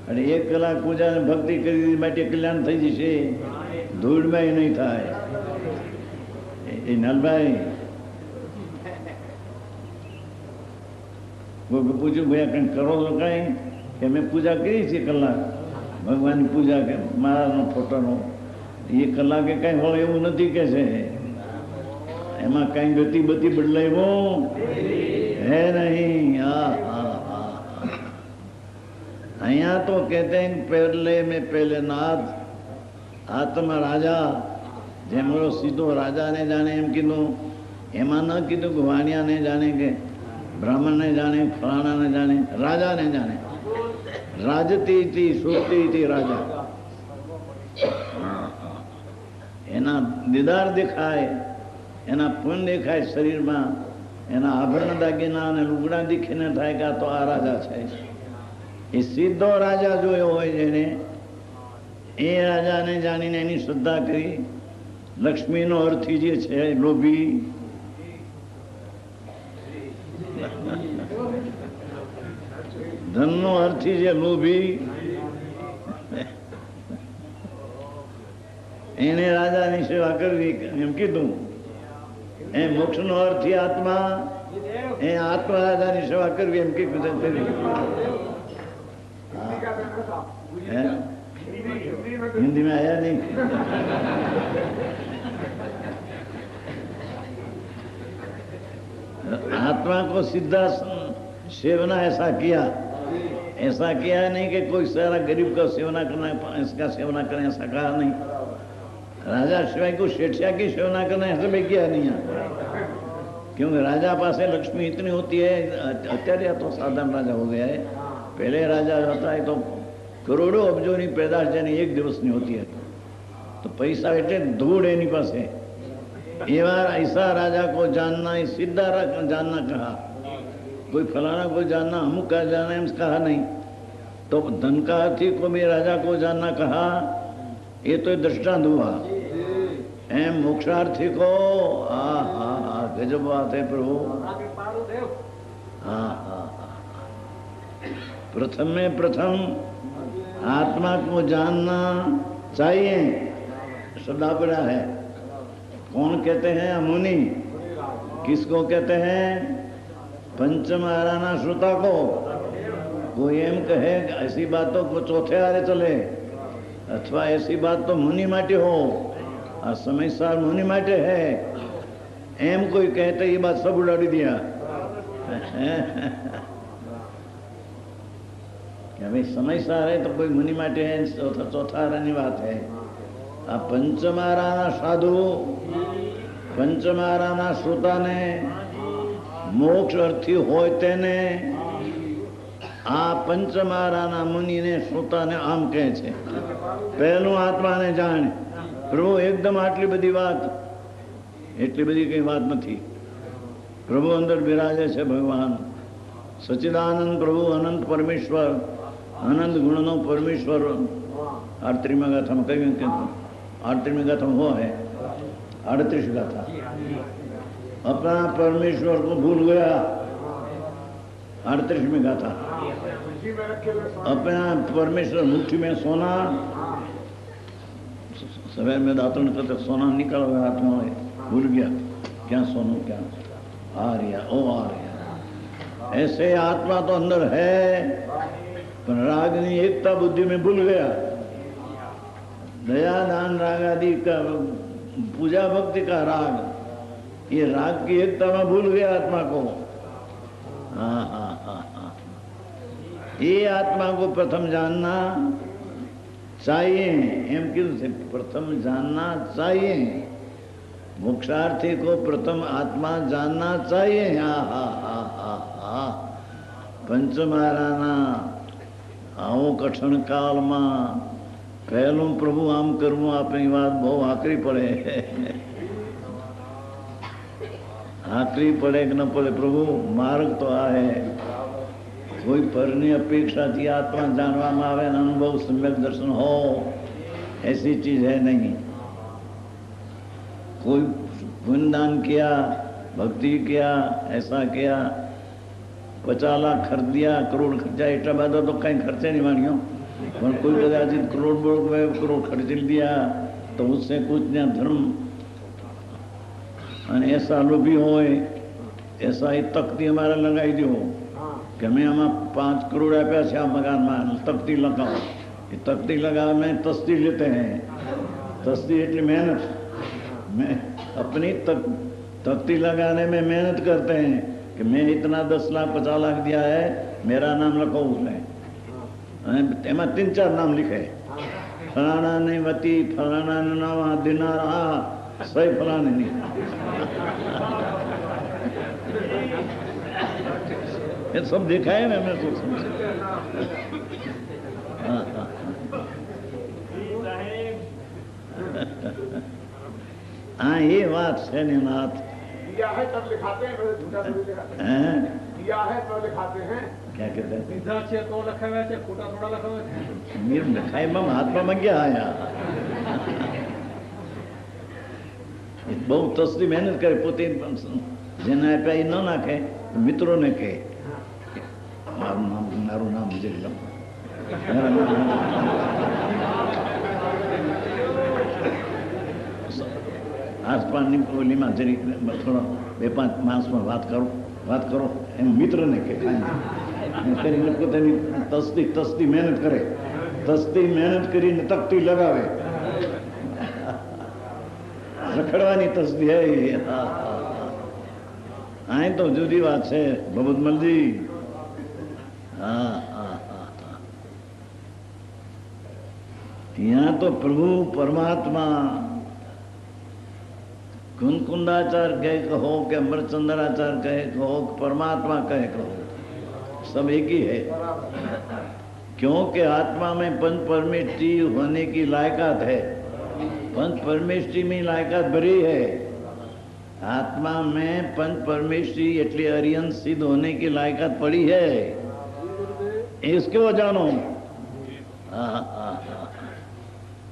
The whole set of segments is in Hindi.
અને 1 કલાક પૂજા અને ભક્તિ કરી માટે કલ્યાણ થઈ જશે? ધૂળમાં નહીં થાય. એ નલભાઈ પૂછ્યું, ભાઈ કંઈ કરો છો કાંઈ? કે અમે પૂજા કરી છે કલાક, ભગવાનની પૂજા કે મહારાજનો ફોટોનો. એ કલાકે કાંઈ હોય એવું નથી કે છે. એમાં કાંઈ ગતિ બતી બદલાયું હે નહીં. હા હા હા. અહીંયા તો કહેતે પહેલે મેં પહેલે નાથ આત્મા રાજા, જેમ સીધો રાજાને જાણે એમ કીધું. એમાં ન કીધું કે વાણિયાને જાણે કે બ્રાહ્મણને જાણે, ફલાણાને જાણે, રાજાને જાણે. રાજતી હતી, સુરતી હતી રાજા. એના દીદાર દેખાય, એના પૂન દેખાય શરીરમાં, એના આભરણ દાગીના અને લુગડા દીખીને થાય કે આ તો આ રાજા છે. એ સીધો રાજા જોયો હોય જેને, એ રાજાને જાણીને એની શ્રદ્ધા કરી. લક્ષ્મીનો અર્થી જે છે લોભી, ધનનો અર્થી જે લોભી, એને રાજાની સેવા કરવી એમ કીધું. એ મોક્ષનો અર્થી આત્મા, એ આત્મા રાજાની સેવા કરવી એમ કીધું. हिंदी में आया नहीं. आत्मा को सीधा सेवना ऐसा किया नहीं कि कोई सारा गरीब का सेवना करना, इसका सेवना करना, ऐसा कहा नहीं. राजा शिवाय को शेठिया की सेवना करना ऐसा भी किया नहीं है. क्योंकि राजा पास लक्ष्मी इतनी होती है. अत्यारे तो साधारण राजा हो गया है. पहले राजा होता है तो करोड़ों अबजोनी पैदाश जेनी 1 દિવસની होती है. तो पैसा एटले धूड़ एनी पासे. ऐसा राजा को जानना, सीधा जानना कहा. कोई फलाना को जानना, अमुक का जानना एम कहा नहीं. तो धन का अर्थी को भी राजा को जानना कहा. ये तो दृष्टांत हुआ. एम मोक्षार्थी को हाँ हाँ हाँ गजब बात है प्रभु. हाँ हाँ प्रथम में प्रथम आत्मा को जानना चाहिए. शब्द पड़ा है. कौन कहते हैं? मुनि. किसको कहते हैं? पंचमहाराना श्रोता को. कोई एम कहे ऐसी बातों को चौथे आरे चले, अथवा ऐसी बात तो मुनि माटे हो, आ समय सार मुनि माटे है, एम कोई कहते ये बात सब उड़ाड़ी दिया. कि भाई समय सार है तो कोई मुनि माटे है, चौथा आरानी बात है. आ पंचमाराना साधु, पंचमाराना श्रोता ने, मोक्ष अर्थी होय तेने आ पंचमाराना मुनि ने श्रोता ने आम कहे छे. पहलू आत्मा ने जाण. प्रभु एकदम आटली बड़ी बात, एटली बड़ी कई बात नहीं. प्रभु अंदर बिराजे छे भगवान सच्चिदानंद प्रभु, अनंत परमेश्वर, अनंत गुणनो परमेश्वर. आरतीमा गाथा में कही आरतीमी गाथा वो है 38 गाथा. अपना परमेश्वर को भूल गया. 38वीं गाथा. अपना परमेश्वर मुट्ठी में सोना, सवेर में दातुन करते सोना निकल गया हाथ में, भूल गया क्या सोनू क्या आ रहा ओ आ रहा. ऐसे आत्मा तो अंदर है, पर रागनी एकता बुद्धि में भूल गया. दया दान राग आदि का पूजा भक्ति का राग, ये राग की एकता में भूल गया आत्मा को. हाँ हाँ हाँ हाँ. ये आत्मा को प्रथम जानना चाहिए. एम क्यों से प्रथम जानना चाहिए. मोक्षार्थी को प्रथम आत्मा जानना चाहिए. हाँ हाँ हाँ हाँ हाँ. पंचमाराना आओ कठिन काल में पहलू प्रभु आम करवू अपनी बात बहुत आकरी पड़े. आकरी पड़े कि न पड़े प्रभु मार्ग तो आ है. कोई परनी अपेक्षा थी आत्मा जानवा में आवे, अनुभव सम्यक दर्शन हो, ऐसी चीज है नहीं. कोई पुण्यदान किया, भक्ति किया, ऐसा किया, 50 लाख खर्च दिया, करोड़ खर्चा, एटला बाद तो कहीं खर्चे नहीं मानियो. પણ કોઈ કદાચિત કરોડ કરોડ ખર્ચી दिया तो उससे कुछ न धर्म અને ऐसा लोभी હોય ऐसा ही तख्ती हमारा लगाई दो कि हमें हमें 5 करोड़ रुपया से आप मकान में तख्ती लगाओ। ये तख्ती लगा में तस्ती लेते हैं, तस्ती इतनी मेहनत में अपनी तख्ती लगाने में मेहनत करते हैं कि मैं इतना 10 लाख 50 लाख दिया है, मेरा नाम लिखो उसने। एम 3-4 नाम लिखे, फलाना नहीं वती, फलाना नवा दिनार सही फलाने नहीं। ये सब देखा है ना, मैं तो समझ। हाँ हाँ हाँ, ये बात है नाथ। दिया है तब लिखाते हैं, झूठा थोड़ी लिखाते हैं। दिया है तब लिखाते हैं। क्या कहते हैं? सीधा छे तो लखा हुआ है, खोटा थोड़ा लखा हुआ है। मीर लिखाई में महात्मा में क्या आया? બહુ તસદી મહેનત કરે, પોતે જેને આપ્યા એ ન નાખે, મિત્રોને કહે મારું નામ વિજય લખો। આસપાસની ઓલીમાં જરી થોડો 2-5 માસમાં વાત કરો એમ મિત્રને કહે કરીને પોતાની તસ્દી મહેનત કરે, તસ્દી મહેનત કરીને તકતી લગાવે। રખડવાની તસ્દી है। आए तो जुदी बात है बबूतमल जी। यहाँ तो प्रभु परमात्मा कुंकुंदाचार कहे कहो कि अमरचंद्राचार कहे कहो, परमात्मा कहे कहो, सब एक ही है। क्योंकि आत्मा में पंच परमेष्टि होने की लायकात है। पंच परमेष्टि में लायकात भरी है। आत्मा में पंच परमेष्टि एटली अरियन सिद्ध होने की लायकात पड़ी है। इसको जानो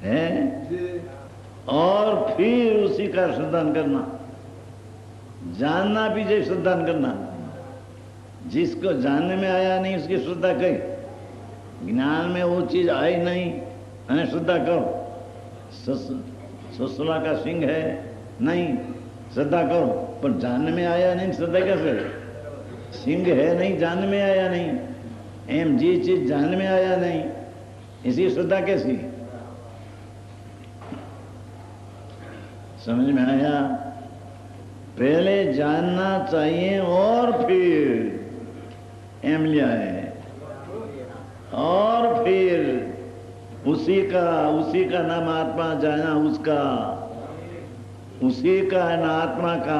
है और फिर उसी का श्रद्धान करना, जानना भी जो श्रद्धान करना। जिसको जानने में आया नहीं उसकी श्रद्धा कही, ज्ञान में वो चीज आई नहीं अने श्रद्धा करो। ससुला का सिंह है नहीं, श्रद्धा करो, पर जानने में आया नहीं श्रद्धा कैसे? सिंह है नहीं, जानने में आया नहीं, एम जी चीज जानने में आया नहीं, इसी श्रद्धा कैसी? समझ में आया? पहले जानना चाहिए और फिर एम लिया है, और फिर उसी का नाम आत्मा जाना, उसका उसी का आत्मा का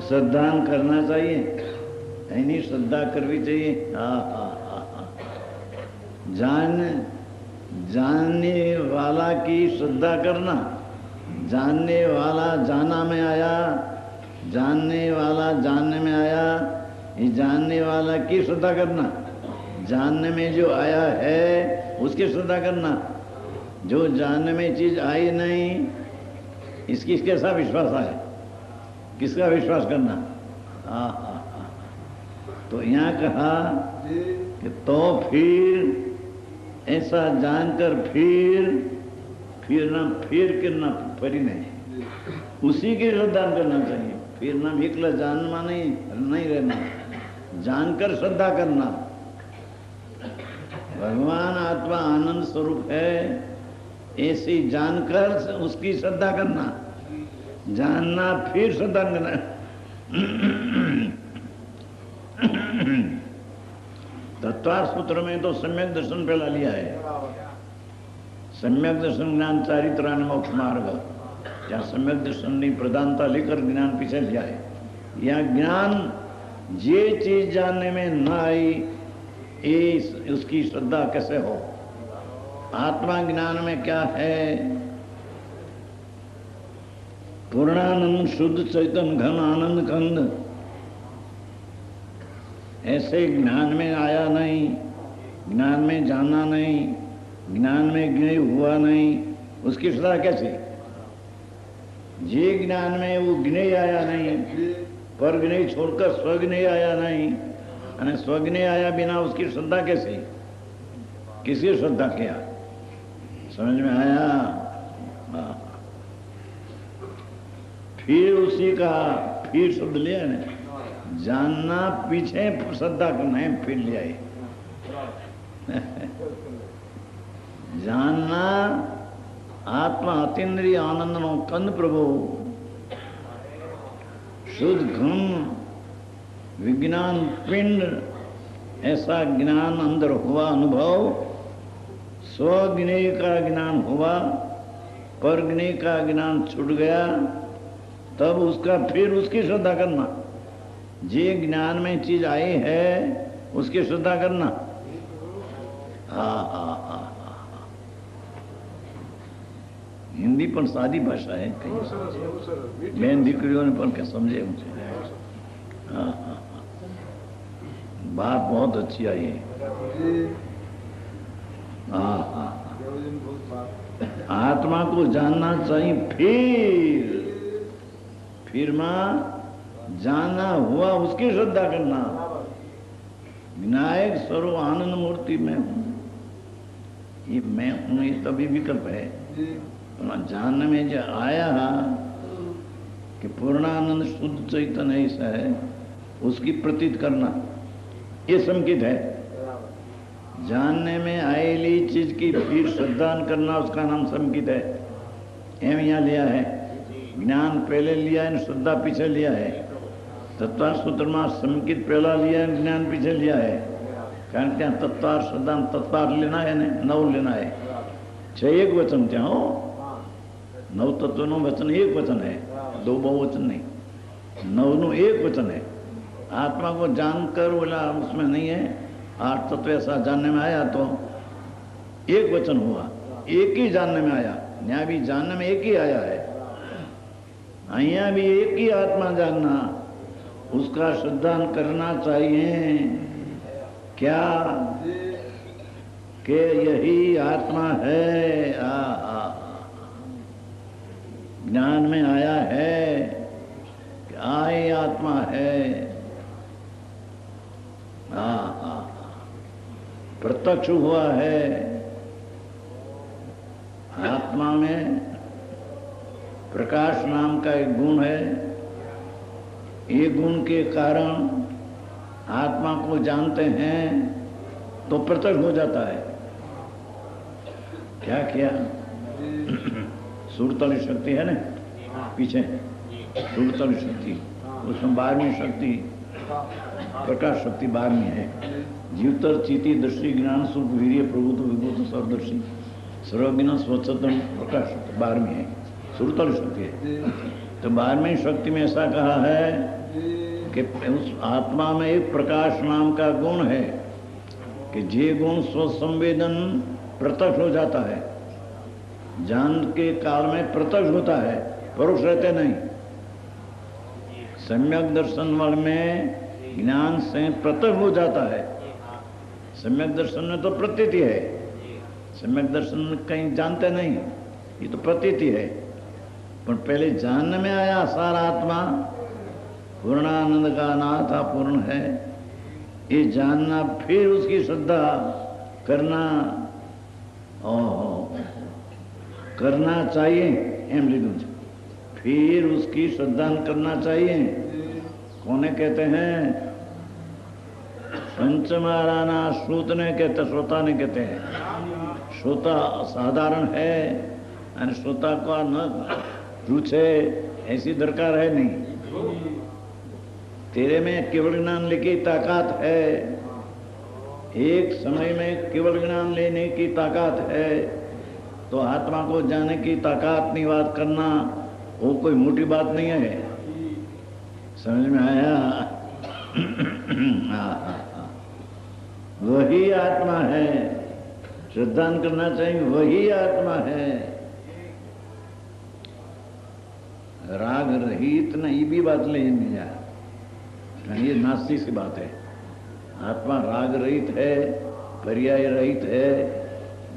श्रद्धान करना चाहिए, यानी श्रद्धा करनी चाहिए। जानने वाला की श्रद्धा करना, जानने वाला जाना में आया, जानने वाला जानने में आया, ये जानने वाला की श्रद्धा करना, जानने में जो आया है उसकी श्रद्धा करना। जो जानने में चीज आई नहीं इसकी कैसा विश्वास है? किसका विश्वास करना? तो यहाँ कहा कि तो फिर ऐसा जानकर फिर करना फरी नहीं, उसी की श्रद्धा करना चाहिए। फिर नाम एकला जानना नहीं रहना, जानकर श्रद्धा करना। भगवान आत्मा आनंद स्वरूप है, ऐसी जानकर उसकी श्रद्धा करना, जानना फिर श्रद्धा करना। तत्वार सूत्र में तो सम्यक दर्शन पहला लिया है। सम्यक दर्शन ज्ञान चारित्र मोक्ष मार्ग, या सम्यक दर्शन की प्रधानता लेकर ज्ञान पीछे लिया है। यह ज्ञान जे चीज जानने में न आई उसकी श्रद्धा कैसे हो? आत्मा ज्ञान में क्या है? पूर्णानंद शुद्ध चैतन्य घन आनंद कंद, ऐसे ज्ञान में आया नहीं, ज्ञान में जाना नहीं, ज्ञान में ज्ञेय हुआ नहीं, उसकी श्रद्धा कैसी? जे ज्ञान में वो ज्ञेय आया नहीं, पर ज्ञेय छोड़कर स्वज्ञेय आया नहीं, અને સ્વજ્ઞ આયા बिना उसकी श्रद्धा कैसी? किसी श्रद्धा किया? समझ में आया? हाँ। फिर उसी का फिर शब्द लिया ना, जानना पीछे श्रद्धा करना है, फिर लिया है। जानना आत्मा अतीन्द्रिय आनंद नो कंद प्रभु शुद्ध घन विज्ञान पिंड, ऐसा ज्ञान अंदर हुआ, अनुभव स्वज्ञेय का ज्ञान हुआ, परज्ञेय का ज्ञान छूट गया, तब उसका फिर उसकी श्रद्धा करना। जे ज्ञान में चीज आई है उसकी श्रद्धा करना। हाँ, हिंदी पर सादी भाषा है, कहीं बहन दीकरियों ने पर क्या समझे मुझे। हाँ, बात बहुत अच्छी आई है। हाँ, आत्मा को जानना चाहिए, फिर मां जानना हुआ उसकी श्रद्धा करना। विनायक स्वरूप आनंद मूर्ति में हूं, ये मैं हूं, ये तभी विकल्प है। जानने में जो आया कि पूर्णानंद शुद्ध चैतन्य ऐसा है, उसकी प्रतीत करना, ये संकेत है। जानने में आएली चीज की फिर श्रद्धा करना, उसका नाम संकेत है। एम यहाँ लिया है, ज्ञान पहले लिया है, श्रद्धा पीछे लिया है। तत्वार सूत्र में संकेत पहला लिया है, ज्ञान पीछे लिया है। कारण क्या तत्वार श्रद्धा तत्वार लेना है ने नव लेना है। छह एक वचन क्या हो, नव तत्व नो वचन एक वचन है, दो बहुवचन नहीं। नव नो एक वचन है। आत्मा को जानकर बोला उसमें नहीं है, आठ तत्व ऐसा जानने में आया तो एक वचन हुआ, एक ही जानने में आया। यहाँ भी जानने में एक ही आया है, यहाँ भी एक ही आत्मा जानना, उसका श्रद्धा करना चाहिए। क्या कि यही आत्मा है। ज्ञान में आया है कि आई आत्मा है। प्रत्यक्ष हुआ है। आत्मा में प्रकाश नाम का एक गुण है। ये गुण के कारण आत्मा को जानते हैं तो प्रत्यक्ष हो जाता है। क्या किया? सुरतली शक्ति है ना पीछे, सुरतली शक्ति, उसमें 12वीं शक्ति प्रकाश शक्ति 12वीं है। जीवतर चीति दृष्टि ज्ञान सुख वीर्य प्रभुत्व विभूत सर्वदर्शी सर्वज्ञ स्वच्छतम प्रकाश शक्ति 12वीं है, सुरतली शक्ति है। तो 12वीं शक्ति में ऐसा कहा है कि उस आत्मा में एक प्रकाश नाम का गुण है कि जे गुण स्वसंवेदन प्रत्यक्ष हो जाता है। जान के काल में प्रत्यक्ष होता है, परोक्ष रहते नहीं। सम्यक दर्शन वाले में ज्ञान से प्रत्यक्ष हो जाता है। सम्यक दर्शन में तो प्रतीति है, सम्यक दर्शन में कहीं जानते नहीं, ये तो प्रतीति है। पर पहले जानने में आया सारा आत्मा पूर्णानंद का नाथ पूर्ण है, ये जानना, फिर उसकी श्रद्धा करना करना चाहिए। एम लिखूं, फिर उसकी श्रद्धा करना चाहिए। कोने कहते हैं? पंचमाराना श्रोत ने कहते, श्रोता ने कहते हैं। श्रोता साधारण है और श्रोता को न रुचे ऐसी दरकार है नहीं। तेरे में केवल ज्ञान लेके ताकत है, एक समय में केवल ज्ञान लेने की ताकत है, तो आत्मा को जाने की ताकत नहीं बात करना, वो कोई मोटी बात नहीं है। समझ में आया? वही आत्मा है, श्रद्धा करना चाहिए, वही आत्मा है। राग रहित न ये भी बात ले नहीं जा, ये नास्तिक सी बात है। आत्मा राग रहित है, पर्याय रहित है,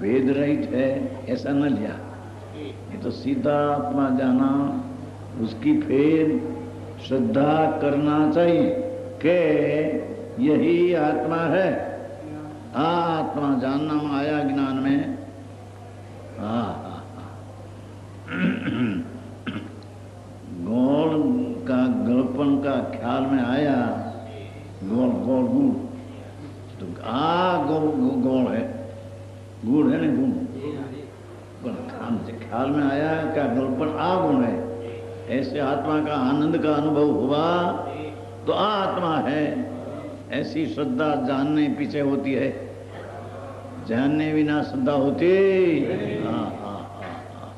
भेद रहित है, ऐसा न लिया। ये तो सीधा आत्मा जाना, उसकी फिर श्रद्धा करना चाहिए कि यही आत्मा है। आत्मा जानना में आया गुण है, गुण है ना गुण, पर ख्याल में आया क्या गुणपन आ गुण है। ऐसे आत्मा का आनंद का अनुभव हुआ तो आत्मा है। ऐसी श्रद्धा जानने पीछे होती है, जानने बिना श्रद्धा होती। हाँ हाँ हाँ हाँ,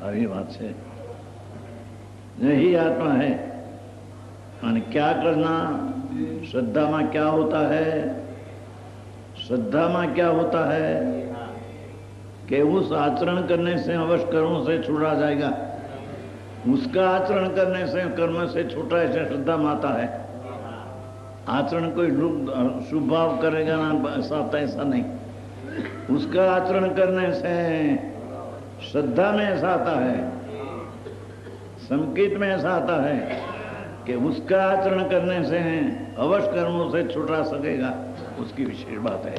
अभी बात से यही आत्मा है। माने क्या करना, श्रद्धा में क्या होता है, श्रद्धा में क्या होता है कि उस आचरण करने से अवश्य कर्मों से छुड़ा जाएगा। उसका आचरण करने से कर्म से छूटा, ऐसे श्रद्धा में आता है। आचरण कोई शुभ भाव करेगा ना ऐसा नहीं, उसका आचरण करने से श्रद्धा में ऐसा आता है, संकेत में ऐसा आता है कि उसका आचरण करने से अवश्य कर्मों से छुटा सकेगा। उसकी विशेष बात है।